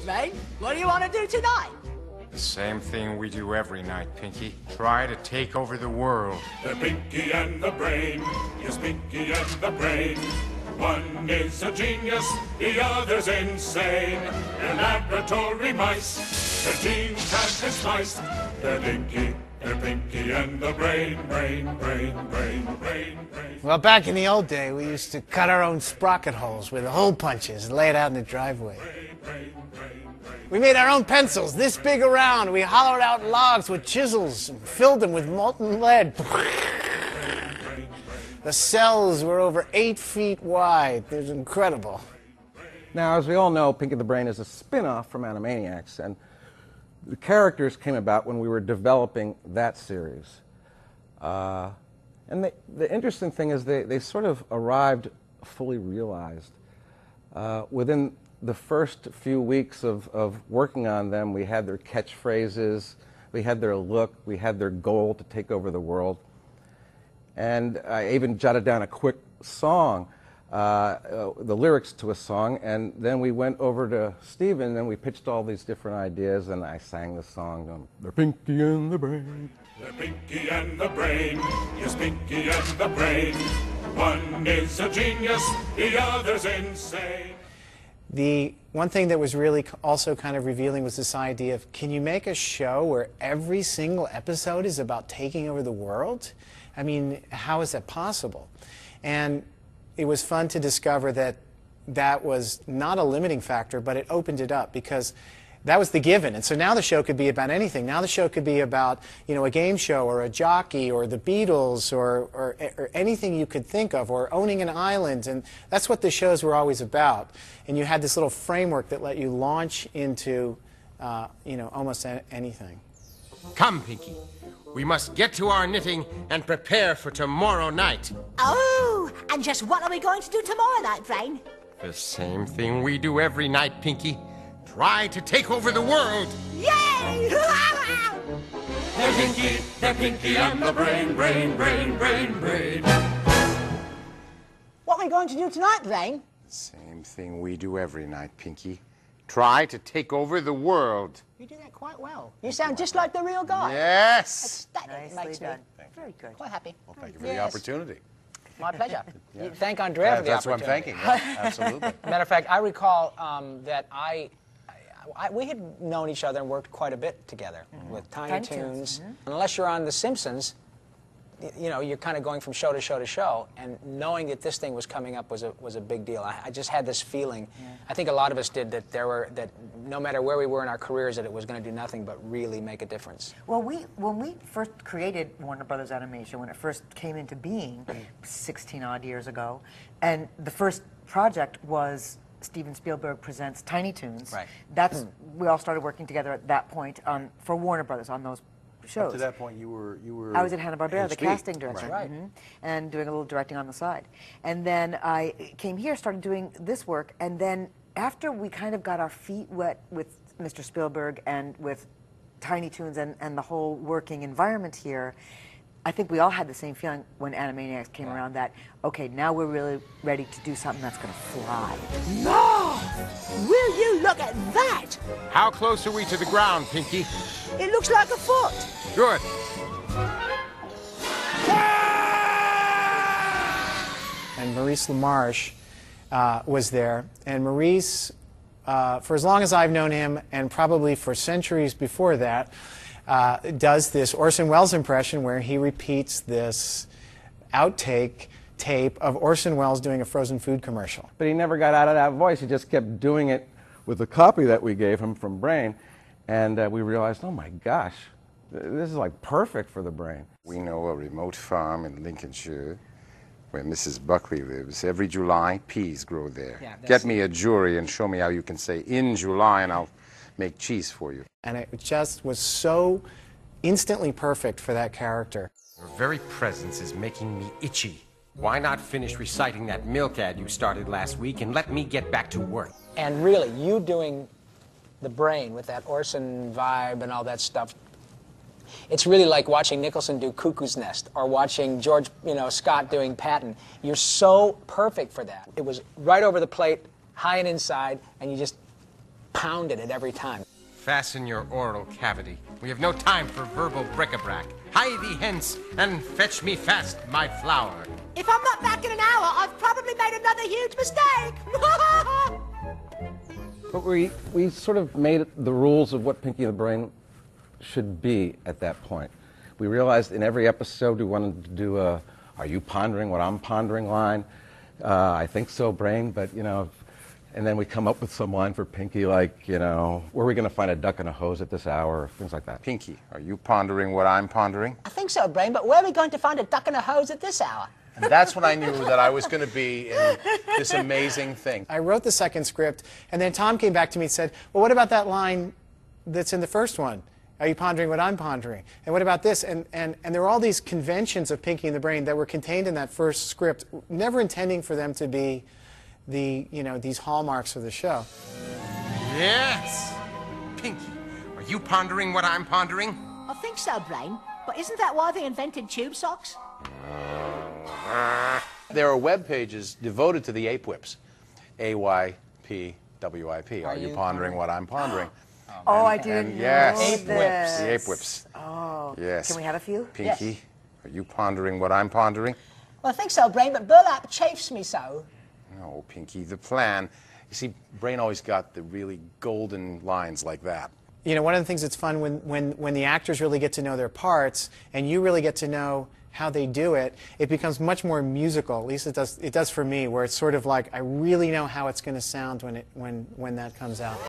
Brain. What do you want to do tonight? The same thing we do every night, Pinky. Try to take over the world. They're Pinky and the Brain. Yes, Pinky and the Brain. One is a genius, the other's insane. They're laboratory mice. Their genes have been spliced. They're Pinky and the Brain. Well, back in the old day, we used to cut our own sprocket holes with hole punches and lay it out in the driveway. We made our own pencils, this big around. We hollowed out logs with chisels and filled them with molten lead. The cells were over 8 feet wide. It was incredible. Now, as we all know, Pinky the Brain is a spin-off from Animaniacs, and the characters came about when we were developing that series. And the interesting thing is they sort of arrived fully realized. Within the first few weeks of working on them, we had their catchphrases, we had their look, we had their goal to take over the world. And I even jotted down a quick song, the lyrics to a song, and then we went over to Steven and we pitched all these different ideas, and I sang the song, "They're Pinky and the Brain." They're Pinky and the Brain. Yes, Pinky and the Brain. One is a genius, the other's insane. The one thing that was really also kind of revealing was this idea of, can you make a show where every single episode is about taking over the world? I mean, how is that possible? And it was fun to discover that that was not a limiting factor, but it opened it up, because that was the given. And so now the show could be about anything. Now the show could be about, you know, a game show or a jockey or the Beatles or anything you could think of, or owning an island. And that's what the shows were always about. And you had this little framework that let you launch into, you know, almost anything. Come, Pinky. We must get to our knitting and prepare for tomorrow night. Oh, and just what are we going to do tomorrow night, Brain? The same thing we do every night, Pinky. Try to take over the world. Yay! They're Pinky and the Brain. What are we going to do tonight, Brain? Same thing we do every night, Pinky. Try to take over the world. You do that quite well. You sound just like the real guy. Yes. That Nicely makes done. me very good. Quite happy. Well, thank you for Yes. the opportunity. My pleasure. You thank Andrea for the That's what I'm opportunity. thanking. Yeah, absolutely. Matter of fact, I recall that we had known each other and worked quite a bit together with Tiny Toons. Unless you're on The Simpsons, you know, you're kind of going from show to show to show, and knowing that this thing was coming up was a big deal. I just had this feeling. I think a lot of us did, that no matter where we were in our careers, that it was going to do nothing but really make a difference. Well, when we first created Warner Brothers Animation, when it first came into being 16-odd years ago, and the first project was Steven Spielberg Presents Tiny Toons. Right. That's we all started working together at that point for Warner Brothers on those shows. Up to that point, you were. I was at Hanna-Barbera, the HB. casting director, Right. and doing a little directing on the side. And then I came here, started doing this work, and then after we kind of got our feet wet with Mr. Spielberg and with Tiny Toons and the whole working environment here, I think we all had the same feeling when Animaniacs came around that, okay, now we're really ready to do something that's going to fly. No! Will you look at that? How close are we to the ground, Pinky? It looks like a foot. Good. And Maurice LaMarche was there. And Maurice, for as long as I've known him, and probably for centuries before that, does this Orson Welles impression where he repeats this outtake tape of Orson Welles doing a frozen food commercial. But he never got out of that voice. He just kept doing it with the copy that we gave him from Brain. And we realized, oh my gosh, this is like perfect for the Brain. We know a remote farm in Lincolnshire where Mrs. Buckley lives. Every July, peas grow there. Yeah, Get me a jury and show me how you can say in July, and I'll make cheese for you. And it just was so instantly perfect for that character. Your very presence is making me itchy. Why not finish reciting that milk ad you started last week and let me get back to work? And really, you doing the Brain with that Orson vibe and all that stuff, it's really like watching Nicholson do Cuckoo's Nest or watching George, Scott doing Patton. You're so perfect for that. It was right over the plate, high and inside, and you just pounded it every time. Fasten your oral cavity. We have no time for verbal bric-a-brac. Hie thee hence, and fetch me fast my flower. If I'm not back in an hour, I've probably made another huge mistake. But we sort of made the rules of what Pinky and the Brain should be at that point. We realized in every episode we wanted to do a, are you pondering what I'm pondering line? I think so, Brain, but, you know, and then we come up with some line for Pinky like, you know, where are we going to find a duck and a hose at this hour? Things like that. Pinky, are you pondering what I'm pondering? I think so, Brain, but where are we going to find a duck and a hose at this hour? And that's when I knew that I was going to be in this amazing thing. I wrote the second script, and then Tom came back to me and said, well, what about that line that's in the first one? Are you pondering what I'm pondering? And what about this? And there were all these conventions of Pinky and the Brain that were contained in that first script, never intending for them to be these hallmarks of the show. Yes! Pinky, are you pondering what I'm pondering? I think so, Brain. But isn't that why they invented tube socks? There are web pages devoted to the ape whips. AYPWIP. Are you pondering what I'm pondering? Oh, I didn't know yes, this. the ape whips. Oh. Yes. Can we have a few? Pinky, Yes. are you pondering what I'm pondering? Well, I think so, Brain, but burlap chafes me so. No, Pinky, the plan. You see, Brain always got the really golden lines like that. You know, one of the things that's fun when the actors really get to know their parts and you really get to know how they do it, it becomes much more musical. At least it does for me, where it's sort of like I really know how it's going to sound when that comes out.